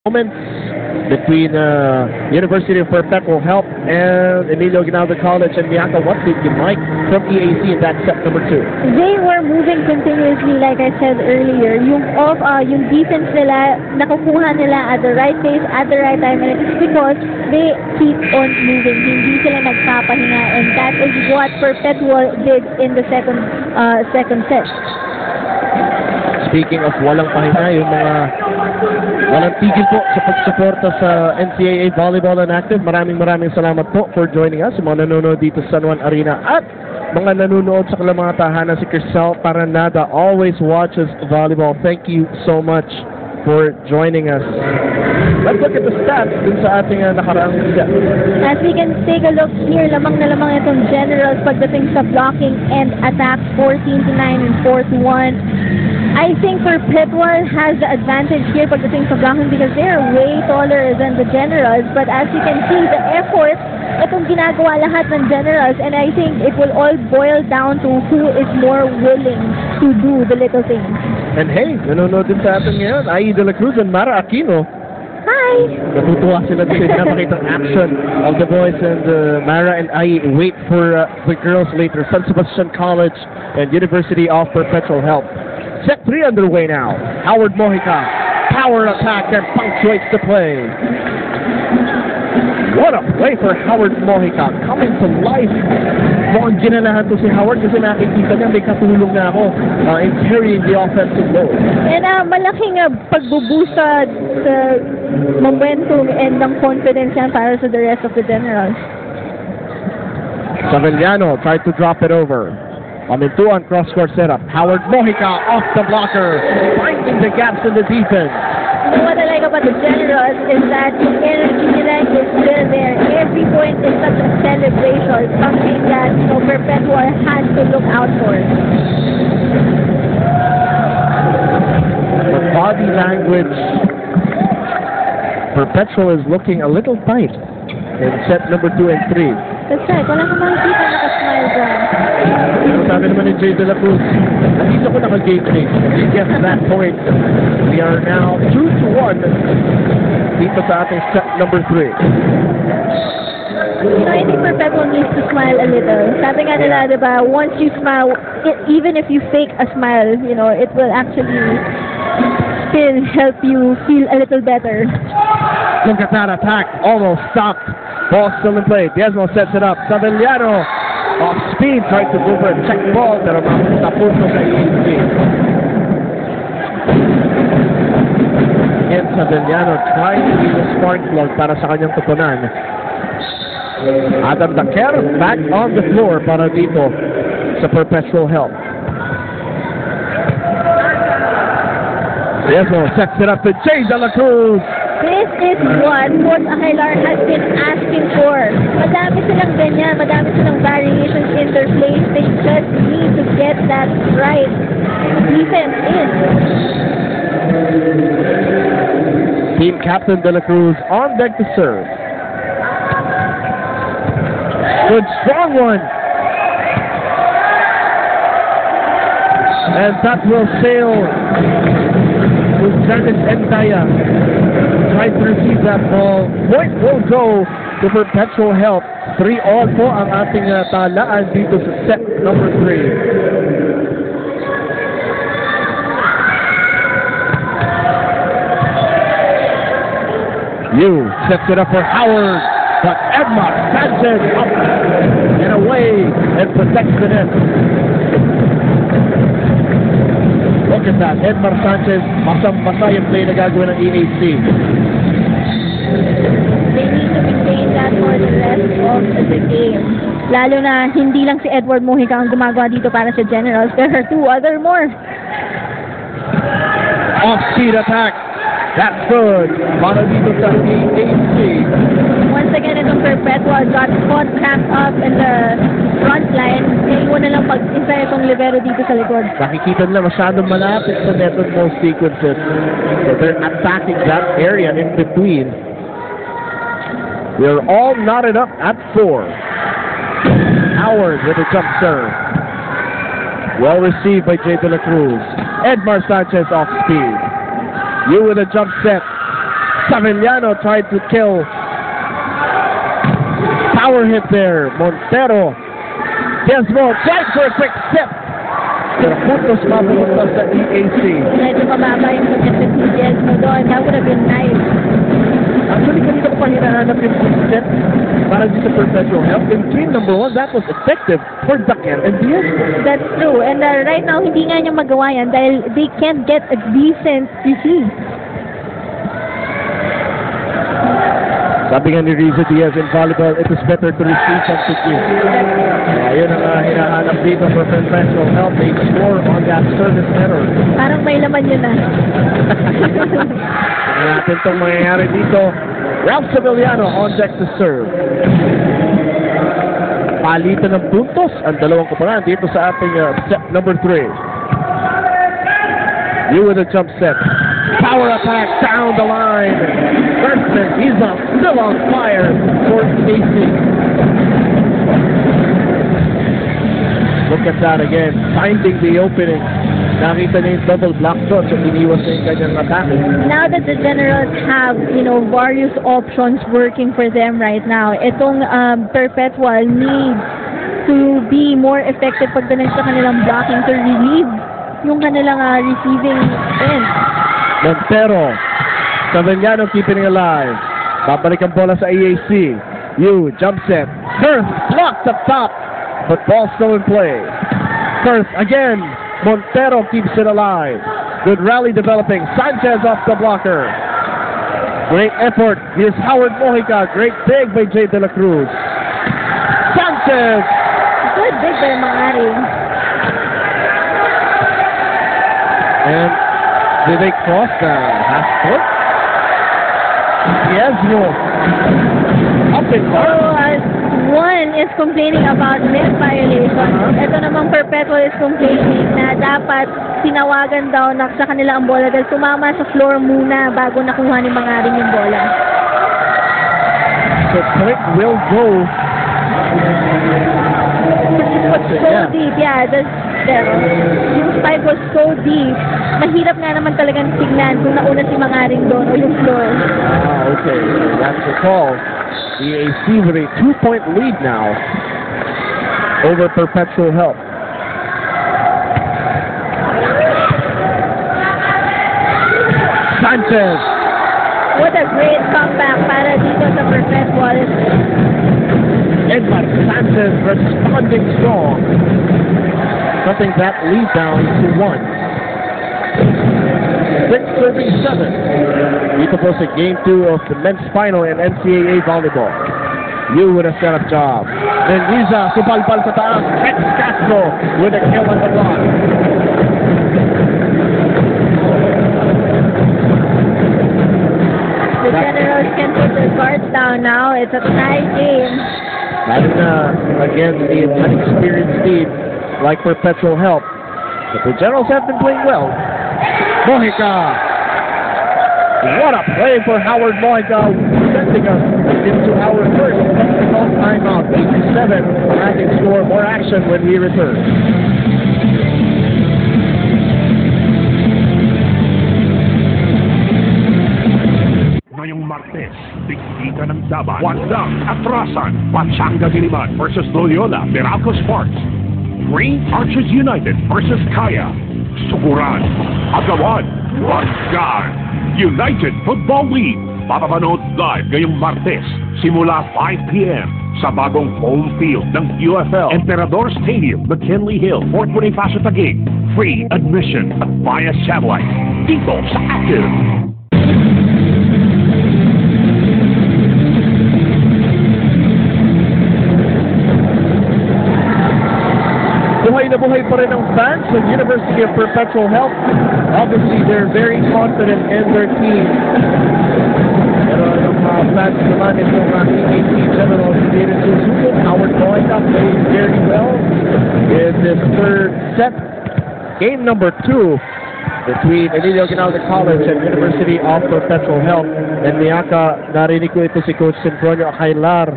moments between University of Perpetual Help and Emilio Ginaldo College. And Bianca, what did you like from EAC in that set number 2? They were moving continuously, like I said earlier. Yung defense nila, nakukuha nila at the right pace, at the right time, and it's because they keep on moving. Hindi sila nagpapahinga, and that is what Perpetual did in the second set. Speaking of walang pahinga, yung mga walang tigil po sa pagsuporta sa NCAA Volleyball and Active. Maraming salamat po for joining us. Yung mga nanonood dito sa San Juan Arena at mga nanonood sa kalang mga tahanan. Si Crisel Paranada always watches volleyball. Thank you so much for joining us. Let's look at the stats dun sa ating nakaraang set. As we can take a look here, lamang na lamang itong generals pagdating sa blocking and attack, 14-9 and 4-1. I think Perpetual has the advantage here pagdating sa blocking because they are way taller than the generals. But as you can see, the effort, itong ginagawa lahat ng generals, and I think it will all boil down to who is more willing to do the little things. And hey, nanonood din sa atin ngayon, Ai De La Cruz and Mara Aquino. Hi! Natutuwa sila din na makita action of the boys, and Mara and Ai wait for the girls later. San Sebastian College and University of Perpetual Help. Set 3 underway now. Howard Mojica, power attack and punctuates the play. What a play for Howard Mojica, coming to life. Mukhang ginanahan to si Howard kasi nakikita niya may katulong na ako in carrying the offensive load. And malaking pagbubusa sa momentum and ng confidence yan para sa the rest of the generals. Savellano tried to drop it over. Pamintuan cross-court setup. Howard Mojica off the blocker, finding the gaps in the defense. You know what I like about the generals is that the energy nila is still there. Every point is such a celebration, something that Perpetual has to look out for. But body language, Perpetual is looking a little tight in set number 2 and 3. That's right. Wala ka makikita nakasmile dyan. Sabi naman ni Jay De La Cruz, nandito ko naka-game 8. He gets that point. We are now 2-1 dito sa ating set number 3. I think Perpetual needs to smile a little. Sabi nga nila, diba, once you smile, even if you fake a smile, it will actually still help you feel a little better. Look at that attack. Almost stopped. Ball still in play. Diezmo sets it up. Savellano off speed. Tried to go for a check ball. Pero napunto sa EAC. And Savellano trying to be the spark plug para sa kanyang tutunan. Adam Daquer back on the floor para dito sa Perpetual Help. Diezmo sets it up to Jay De La Cruz. This is what Coach Aguilar has been asking for. Madami silang ganyan, madami silang variations in their plays. They just need to get that right. Defense in. Team Captain De La Cruz on deck to serve. Good strong one. And that will sail with Dennis Entaya. Trying to receive that ball. Point will go to Perpetual Help. 3-all po ang ating talaan dito sa set number 3. Yu sets it up for Howard, but Edmar Sanchez up and away and protects the net. Look at that. Edmar Sanchez, masang-masa yung play na gagawin ng EAC. They need to maintain that for the rest of the game. Lalo na hindi lang si Edward Mojica ang gumagawa dito para sa Generals. There are 2 other more. Off-speed attack. That's good. Para dito sa EAC. Once again, itong Perpetual got caught cramped up in the front line. Naiwan na lang pag-isa itong libero dito sa likod. Nakikita nila masyadong malapit sa net of most sequences. So they're attacking that area in between. We're all knotted up at 4. Howard with a jump serve. Well received by Jay De La Cruz. Edmar Sanchez off speed. You with a jump set. Savellano tried to kill. Power hit there. Montero. Desmo tried for a quick step. Pero puntos mapunta sa EAC. Medyo mababa yung pagkakasigues mo doon. That would have been nice. Actually, kanina ko pa hinahanap yung step para dito sa Perpetual Health. In game number 1, that was effective for Daquel and Diaz. That's true. And right now, hindi nga niya magawa yan dahil they can't get a decent receive. Sabi nga ni Riza Diaz in volleyball, it is better to receive than to give. Ayun ang hinahanap dito for Perpetual Health. They score on that service error. Parang may laman yun na. Tingnan natin itong mangyayari dito. Ralph Savellano on deck to serve. Palitan ng puntos ang dalawang kupangan dito sa ating set number 3. You with a jump set. Power attack down the line. Bergman, he's still on fire for EAC. Look at that again. Finding the opening. Nakita niya yung double block shot so iniwas niya yung kanyang atake. Now that the Generals have, various options working for them right now, itong Perpetual needs to be more effective pagdating sa kanilang blocking to relieve yung kanilang receiving end. Montero. Savellano keeping it alive. Babalik ang bola sa EAC. Yu, jump set. Kurth blocked up top. But ball still in play. Kurth again. Montero keeps it alive. Good rally developing. Sanchez off the blocker. Great effort. Here's Howard Mojica. Great dig by Jay De La Cruz. Sanchez. Good dig by Mangari. And did they cross the half court? Yes, no. Up in One is complaining about net violation. Ito namang Perpetual is complaining na dapat tinawagan daw na sa kanila ang bola dahil tumama sa floor muna bago nakuha ni Mangaring yung bola. So Click will go. It was so deep, pero yung spike was so deep, mahirap nga naman talagang tignan kung nauna si Mangaring doon o yung floor. Okay. That's the call. EAC with a 2-point lead now over Perpetual Health. Sanchez. What a great comeback para dito sa Perpetual. Edward Sanchez responding strong. Cutting that lead down to 1. 6-37. Dito po sa Game 2 of the men's final in NCAA volleyball. You with a setup job. Then Riza, supalpal sa taas. Rex Castro with a kill on the block. The Generals can put their guards down now. It's a tie game. Not against the inexperienced team like Perpetual Health. But the Generals have been playing well. Mojica. What a play for Howard Mojica, sending us into our first technical timeout. 8-7. Tracking score, more action when we return. Ngayong Martes, Bigtika ng Daban, Wandang, Atrasan, Pachanga Diliman versus Loyola, Meralco Sparks. Green Archers United versus Kaya, Suguran, Agawan, Barangay. United Football League. Papapanood live ngayong Martes, simula 5 p.m. sa bagong home field ng UFL Emperador Stadium, McKinley Hill, Fort Bonifacio, Taguig. Free admission at via satellite. Dito sa Active. Buhay na buhay pa rin ang fans ng University of Perpetual Health. Obviously, they're very confident in their team. Pero yung fans naman itong EAC General, hindi rin susukot. Howard Mojica playing very well in this third set. Game number 2 between Emilio Aguinaldo College and University of Perpetual Health. And Miyaka, narinig ko ito si Coach Sempronio Acailar,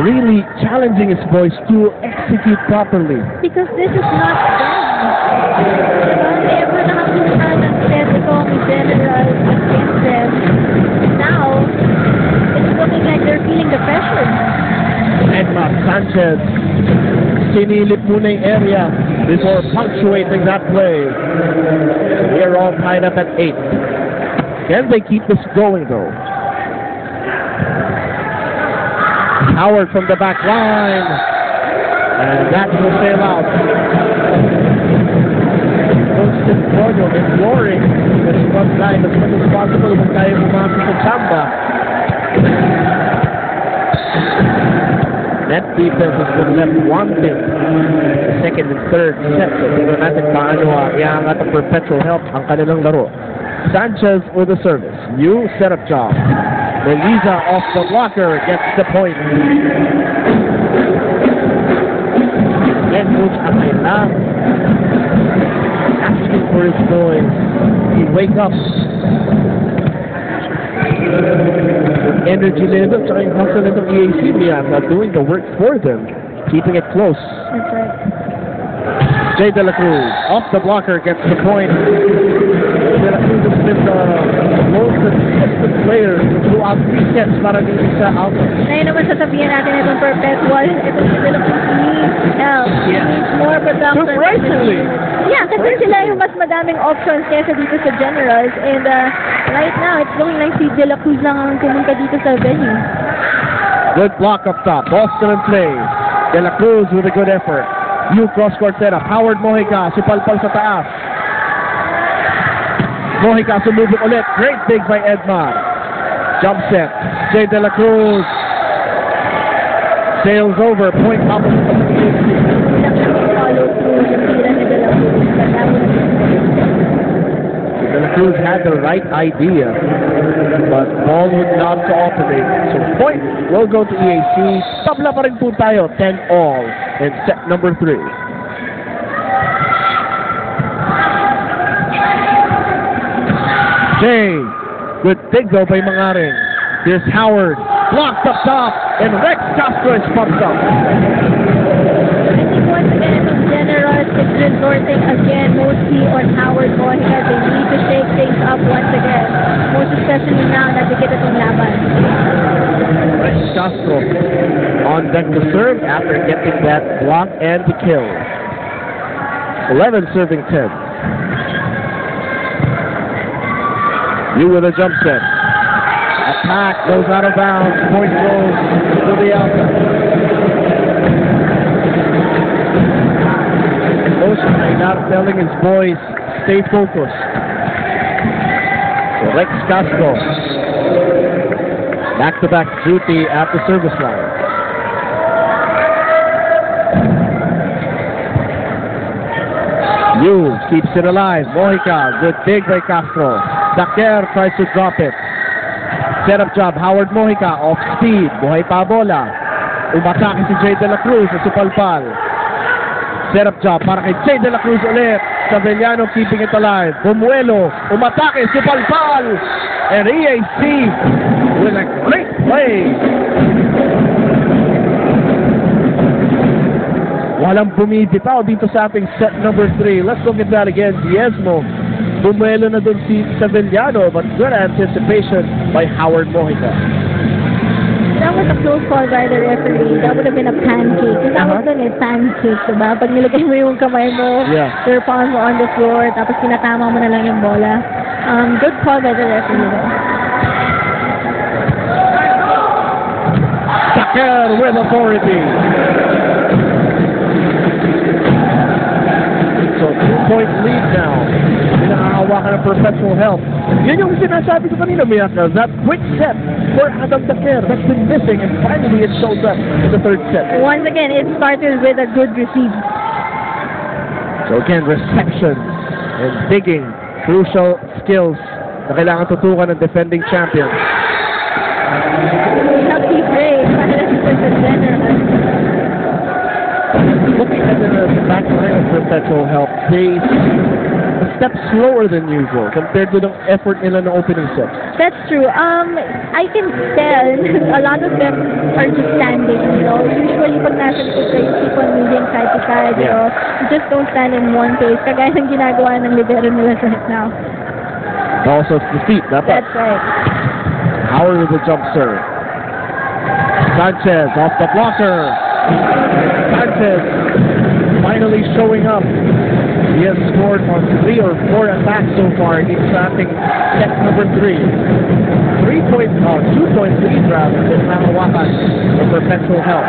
really challenging his boys to execute properly. Because this is not done. Never nakapunta ng Atletico General against them. Now, Sanchez. Sinilip muna yung area before punctuating that play. We're all tied up at 8. Can they keep this going, though? Howard from the back line. And that will sail out. Coach Antonio imploring this front line as much as possible kung kaya pumasok sa chamba. Net defense has been left wanting the second and third set. So tingnan natin paano iangat ang perpetual help ang kanilang laro. Sanchez with the service. New setup job. Meliza off the blocker gets the point. Then Coach Akela asking for his boys to wake up. Energy level, tsaka yung hustle ng EAC, doing the work for them, keeping it close. That's right. Jay De La Cruz, off the blocker, gets the point. De La Cruz has been the most consistent player throughout 3 sets para din sa outlet. Ngayon naman sasabihin natin itong perpetual, itong si De La Cruz needs help. He needs more production. Surprisingly. Yeah, kasi sila yung mas madaming options kaysa dito sa Generals. And right now, it's looking like si De La Cruz lang ang pumunta dito sa venue. Good block up top. Boston in play. De La Cruz with a good effort. New cross-court setup. Howard Mojica, sipalpal sa taas. Mojica sumubok ulit. Great dig by Edmar. Jump set. Jay De La Cruz. Sails over. Point opposite of the Follow through yung tira ni De La Cruz. De La Cruz had the right idea, but ball would not cooperate. So point will go to EAC. Tabla pa rin po tayo. 10-all in set number 3. Jay. Good dig though by Mangaring. Here's Howard. Blocked up top. And Rex Castro is pumped up. I think once again, itong Generals is resorting again mostly on Howard Mojica. They need to shake things up once again. Most especially now na dikit itong laban. Rex Castro on deck to serve after getting that block and the kill. 11 serving 10. You with a jump set. Attack goes out of bounds. Point goes to the outside. Coach not telling his boys stay focused. So Rex Castro back-to-back duty at the service line. Hughes keeps it alive. Mojica, good dig by Castro. Daker tries to drop it. Setup job, Howard Mojica, off speed. Buhay pa bola. Umatake si Jay De La Cruz sa Supalpal. Setup job para kay Jay De La Cruz ulit. Sabellano keeping it alive. Bumuelo, umatake, Supalpal. And EAC with a great play. Walang bumibitaw dito sa ating set number 3. Let's look at that again. Diezmo. Bumuelo na dun si Sabellano, but good anticipation by Howard Mojica. That was a close call by the referee. That would have been a pancake. Kasi tawag dun pancake, diba? Pag nilagay mo yung kamay mo, your palms mo on the floor, tapos pinatama mo na lang yung bola. Good call by the referee though. Daker with authority. So 2-point lead now. Pinakahawakan ng perpetual help. Yan yung sinasabi ko kanina, Miyaka. That quick set for Adam Daker that's been missing, and finally it shows up in the third set. Once again, it started with a good receive. So again, reception and digging, crucial skills na kailangan tutukan ng defending champion. Lucky break para sa General. Looking at the back line of perpetual help, they a step slower than usual compared to the effort nila ng opening set. That's true. I can tell a lot of them are just standing, you know. Usually pag nasa likod kayo, you keep on moving side to side, you know. You just don't stand in one place. Kagaya ng ginagawa ng libero nila right now. Also it's the feet, dapat. That's right. Howard with the jump serve. Sanchez off the blocker. Sanchez finally showing up. He has scored on 3 or 4 attacks so far. He's starting set number 3. 2-point lead rather. This nahawakan of Perpetual Health.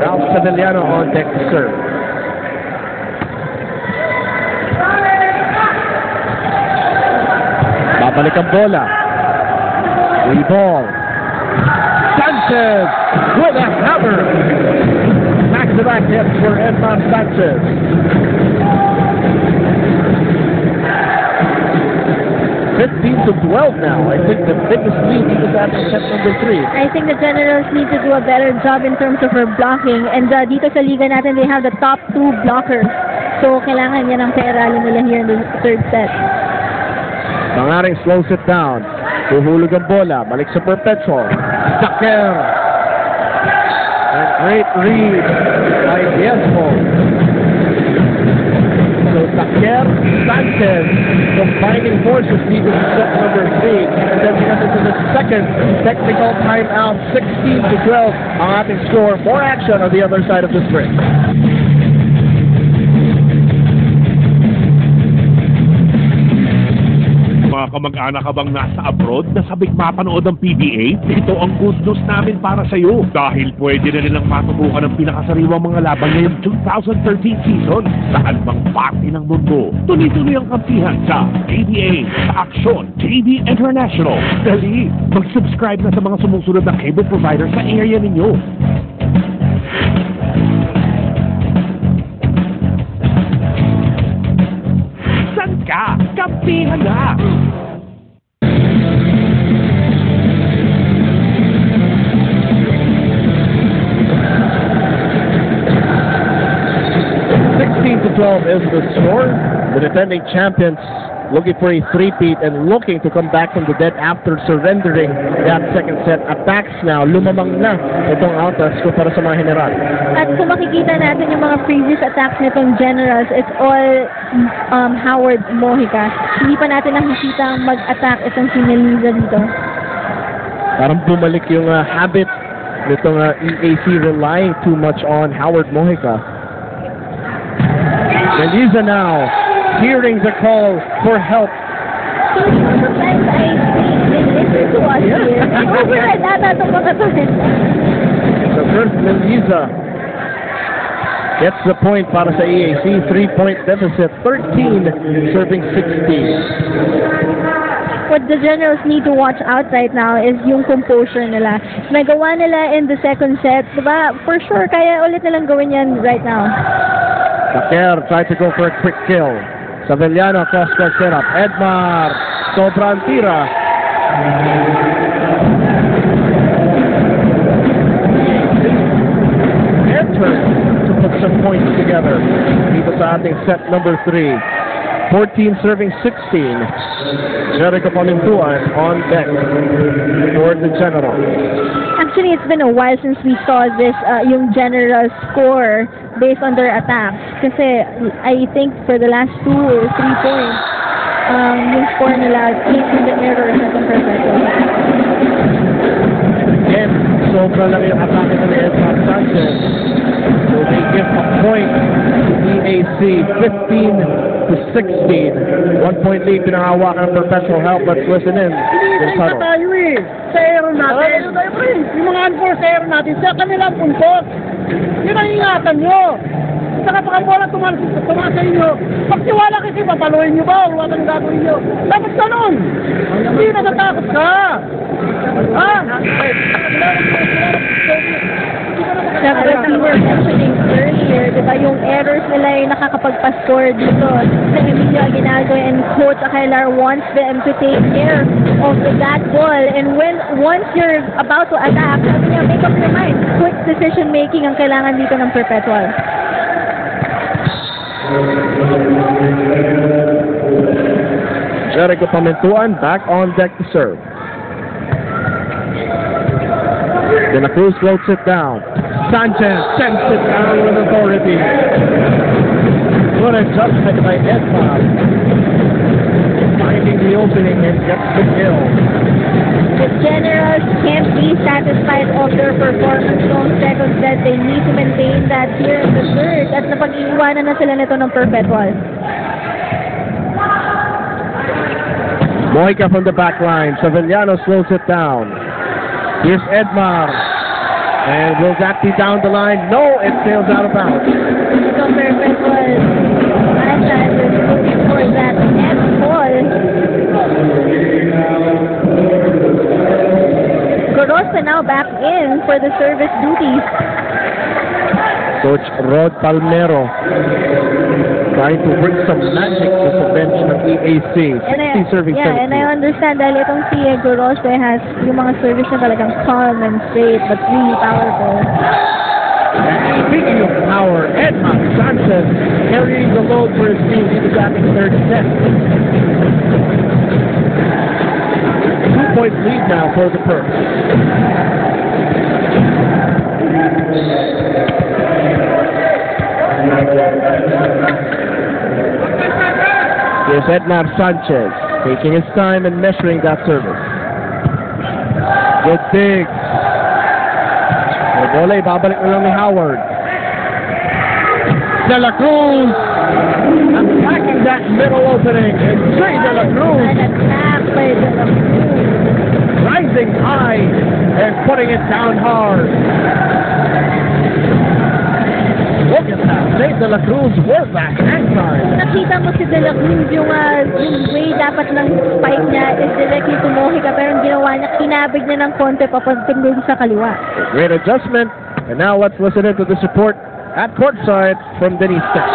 Ralph Sevillano on deck to serve. Babalik ang bola. Free ball. Sanchez with a hammer. Back-to-back hits for Edmar Sanchez. 15-12 now. I think the biggest lead is at set number 3. I think the Generals need to do a better job in terms of her blocking. And dito sa liga natin, they have the top 2 blockers. So, kailangan yan ang pairalin nila here in the third set. Pangaring slows it down. Huhulog ang bola. Balik sa Perpetual. Daker. And great read by Diezmo. So Daker, Sanchez combining forces dito sa set number 3. And then we get into the second technical timeout. 16-12 ang ating score. More action on the other side of the break. Mga kamag-anak ka bang nasa abroad na sabik mapanood ang PBA? Ito ang good news namin para sa iyo. Dahil pwede na nilang matutukan ang pinakasariwang mga laban ngayong 2013 season. Saan bang party ng mundo? Tuloy-tuloy ang kampihan sa PBA, sa Aksyon, TV International. Dali, mag-subscribe na sa mga sumusunod na cable provider sa area ninyo. San ka? Kampihan na! 12 is the score. The defending champions looking for a three-peat and looking to come back from the dead after surrendering that second set. Attacks now. Lumamang na itong Altas ko para sa mga General. At kung makikita natin yung mga previous attacks nitong Generals, it's all Howard Mojica. Hindi pa natin nakikita mag-attack itong si Melissa dito. Parang bumalik yung habit nitong EAC relying too much on Howard Mojica. Melissa now hearing the call for help. Sometimes I think listen to us here. Over at that, So first Melissa gets the point para sa EAC. 3-point deficit, 13 serving 16. What the Generals need to watch out right now is yung composure nila. Nagawa nila in the second set, diba? For sure, kaya ulit nilang gawin yan right now. Taker tried to go for a quick kill. Sevillano cross-court setup. Edmar, sobrang tira. Enter to put some points together. Dito sa ating set number 3. 14 serving 16. Jericho Palintuan on deck for the General. Actually, it's been a while since we saw this, yung General score based on their attacks. Kasi I think for the last 2 or 3 points, yung score nila came from the errors na itong Perpetual. Again, sobra lang yung atake na ni Edmar Sanchez. So they give a point to EAC, 15-16. 1-point lead pinangawakan ng Perpetual Health. Let's listen in. Hindi pa tayo eh. Sa error natin. Yung mga unforced error natin sa kanilang puntos. Yun ang ingatan nyo. Saka pa bola tumalas sa inyo. Pagtiwala kasi papaluin nyo ba? Wala kang gagawin nyo. Dapat ganun. Hindi natatakot ka. Ha? Siyempre, we were mentioning earlier, diba, yung errors nila ay nakakapagpa-score dito. Sa Emilio Aguinaldo and Coach Aquilar wants them to take care of that ball. And once you're about to attack, sabi niya, make up your mind. Quick decision-making ang kailangan dito ng Perpetual. Jericho Palintuan back on deck to serve. De La Cruz floats it down. Sanchez sends it down with authority. Good adjustment by Edmar. Finding the opening and gets the kill. The General Perpetuals can't be satisfied of their performance noong second set. They need to maintain that here in the third. At napag-iiwanan na sila nito ng Perpetuals. Mojica from the back line. Sevillano slows it down. Here's Edmar. And will that be down the line? No, it sails out of bounds. So Perpetuals, Asad is looking for that net ball. Gorosa now back in for the service duties. Coach Rod Palmero trying to bring some magic to the bench ng EAC. 60 serving and I understand dahil itong si Gorosa has yung mga service na talagang calm and straight but really powerful. And speaking of power, Edmar Sanchez carrying the load for his team in the batting third set. 2-point lead now for the Perps. Here's Edmar Sanchez taking his time and measuring that service. Good dig. Volley, babalik na lang ni Howard. De La Cruz attacking that middle opening. And Jay De La Cruz An attack by De La Cruz. rising high and putting it down hard. Look at that. Jay De La Cruz with the hand time. Nakita mo si De La Cruz yung way dapat ng spike niya is directly to Mojica pero ang ginawa niya, kinabig niya ng konti papunting dun sa kaliwa. A great adjustment. And now let's listen into the support at courtside from Denise Stepp.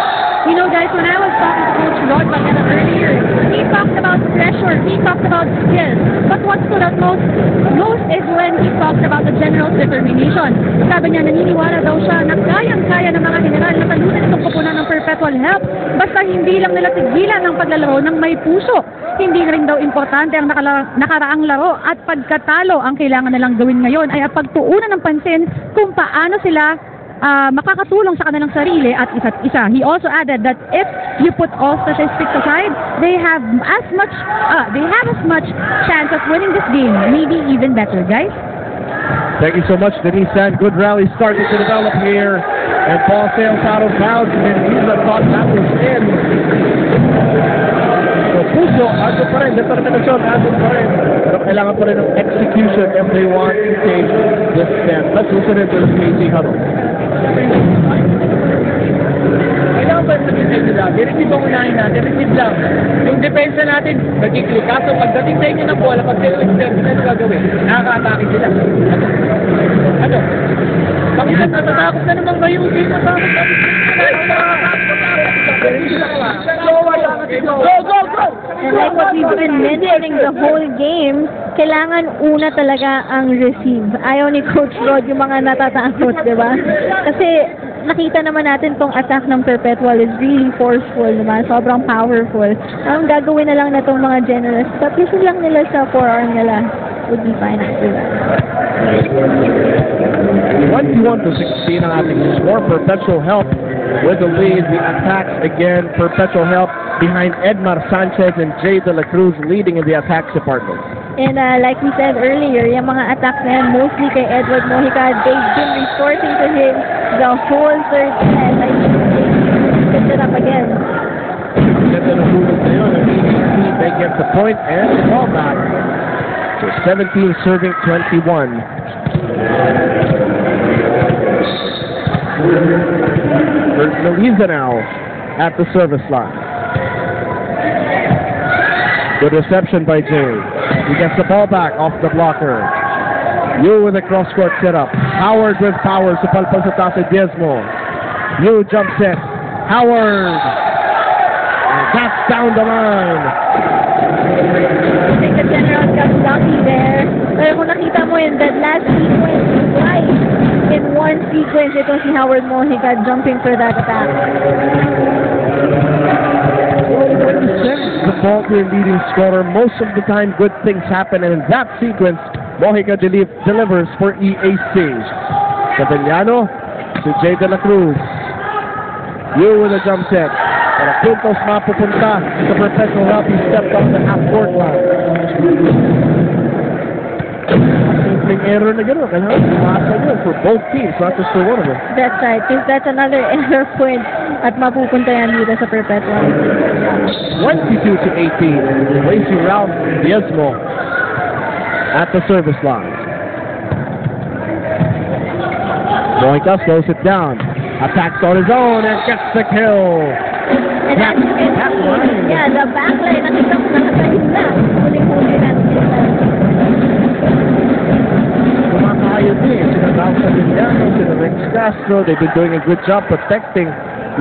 You know, guys, when I was talking to Coach Rod Palmero earlier, he talked about pressure, he talked about skill. But what stood out most is when he talked about the general's determination. Sabi niya, naniniwala daw siya na kayang-kaya ng mga general na talunan itong koponan ng Perpetual Help. Basta hindi lang nila tigilan ang paglalaro ng may puso. Hindi rin daw importante ang nakaraang laro at pagkatalo. Ang kailangan nilang gawin ngayon ay pagtuunan ng pansin kung paano sila makakatulong sa kanilang sarili at isa't isa. He also added that if you put all statistics aside, they have as much chance of winning this game, maybe even better, guys. Thank you so much, Denise Stepp. Good rally starting to develop here. And ball sails out of bounds. And Lisa thought that was in. So puso, ando pa rin. Determinasyon, ando pa rin. Pero kailangan pa rin ng execution if they want to take this stand. Let's listen into the KC huddle. Kailangan ba sabihin sa inyo lang? Receive ang unahin natin, receive lang. Yung depensa natin, nagkiklik. Kaso pagdating sa inyo ng bola, pag sila nag-serve, ano gagawin? Nakaka-atake sila. Ano? Bakit natatakot na naman kayo? Hindi natatakot na. Go! And like what we've been mentioning the whole game, kailangan una talaga ang receive. Ayaw ni Coach Rod yung mga natatakot, di ba? Kasi nakita naman natin tong attack ng Perpetual is really forceful, diba? Sobrang powerful. Ang gagawin na lang na tong mga generals, tapisin lang nila sa forearm nila. Would be fine after that. 21-16 ang ating score. Perpetual Help with the lead. The attacks again. Perpetual Help behind Edmar Sanchez and Jay De La Cruz leading in the attacks department. And like we said earlier, yung mga attacks na yan, mostly kay Edward Mojica, they've been resorting to him the whole third set. I think they picked it up again. Ganda ng hulog na yun. Ang EDC, they get the point and the ball back. So 17 serving 21. Melisa now at the service line. Good reception by Jay. He gets the ball back off the blocker. Yu with a cross-court setup. Howard with power. Supalpal sa taas ay Diezmo. Yu jump set. Howard. And that's down the line. I think the general got lucky there. Pero kung nakita mo in that last sequence, twice in one sequence, ito si Howard Mojica jumping for that attack. When you send the ball to a leading scorer, most of the time good things happen, and in that sequence, Mojica delivers for EAC. Sevillano to Jay De La Cruz. Yu with a jump set. Pero puntos mapupunta sa Perpetual Help. He stepped on the half-court line. error na gano'n. Kailangan umasa yun for both teams, not just for one of them. That's right, because that's another error point at mapupunta yan dito sa Perpetual. 22-18. Racing Ralph Diezmo at the service line. Mojica slows it down. Attacks on his own and gets the kill. And as you can see, yeah, the backline, nakita ko nakatayo na. Huling-huli natin sila. Kumakayod din. Sina Ralph Sandiniano, sina Rex Castro, they've been doing a good job protecting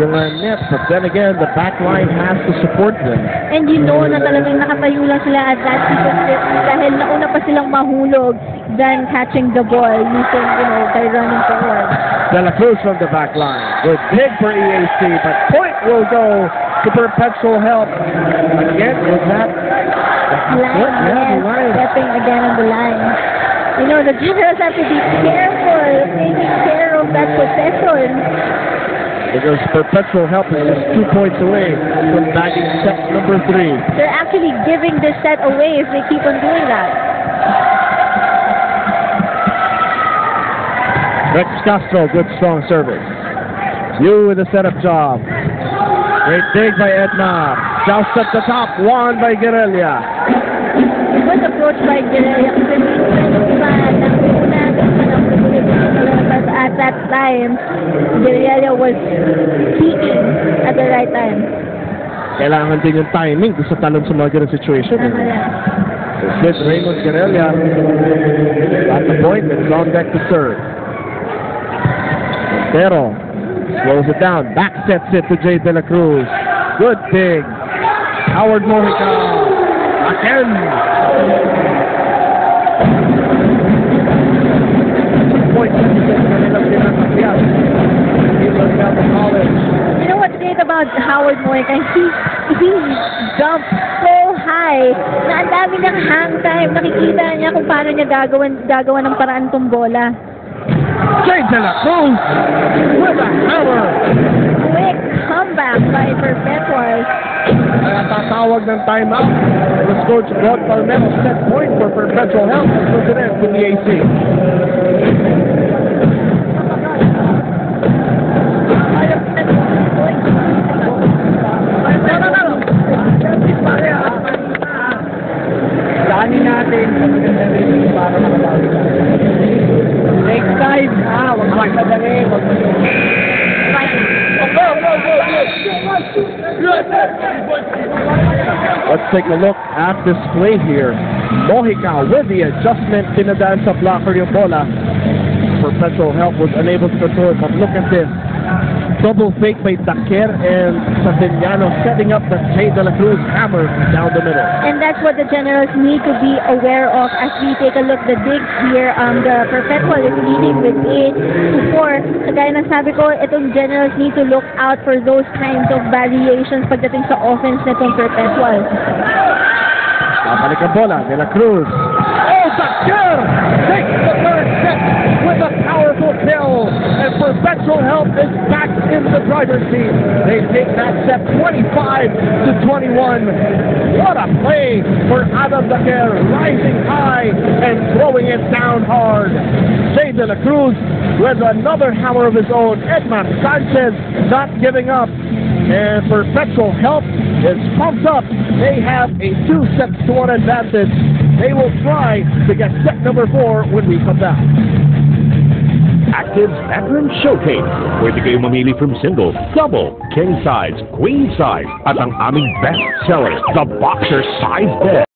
yung net. But then again, the backline has to support them. And you know na talagang nakatayo lang sila at that sequence dahil nauna pa silang mahulog than catching the ball using, by running forward. De La Cruz from the back line. Good dig for EAC, but point will go to Perpetual Help. Again, was that Line, stepping again on the line. The generals have to be careful taking care of that possession. Because Perpetual Help is just 2 points away from bagging set number 3. They're actually giving this set away if they keep on doing that. Rex Castro, good strong service. You with the setup job. Great dig by Edna. Joust at the top, won by Guerrilla. Good approach by Guerrilla. At that time, Guerrilla was peaking at the right time. Kailangan din yung timing sa talon sa mga ganun situation. So Smith Raymond Guerrilla at the point and is on deck to serve. Pero slows it down, back sets it to Jay De La Cruz. Good dig. Howard Mojica again. You know what's great about Howard Mojica? He jumped so high na ang dami ng hang time. Nakikita niya kung paano niya gagawa ng paraan tong bola. Jay De La Cruz with a hammer. Quick comeback by Perpetual. Kaya tatawag ng timeout. The coach Rod Palmero set point for Perpetual Help and puts it in to the AC. Daanin natin sa maganda rin para makabawi. Next time, huwag magmadali, huwag magmadali. Let's take a look at this play here. Mojica with the adjustment, pinadaan sa blocker yung bola. Perpetual Help was unable to control it, but look at this. Double fake by Daquer and Sandiniano setting up the Jay De La Cruz hammer down the middle. And that's what the generals need to be aware of as we take a look the digs here. The Perpetual is leading with 8-4. Kagaya ng sabi ko, itong generals need to look out for those kinds of variations pagdating sa offense nitong Perpetual. Babalik ang bola, De La Cruz. Oh, Daquer takes the third set with a powerful kill. And Perpetual Help is back in the driver's seat. They take that set 25-21. What a play for Adam Daquer, rising high and throwing it down hard. Jay De La Cruz with another hammer of his own. Edman Sanchez not giving up. And Perpetual Help is pumped up. They have a 2-1 advantage. They will try to get set number 4 when we come back. Active's Veteran Showcase. Pwede kayo mamili from single, double, king size, queen size, at ang aming best seller, the Boxer Size Bed.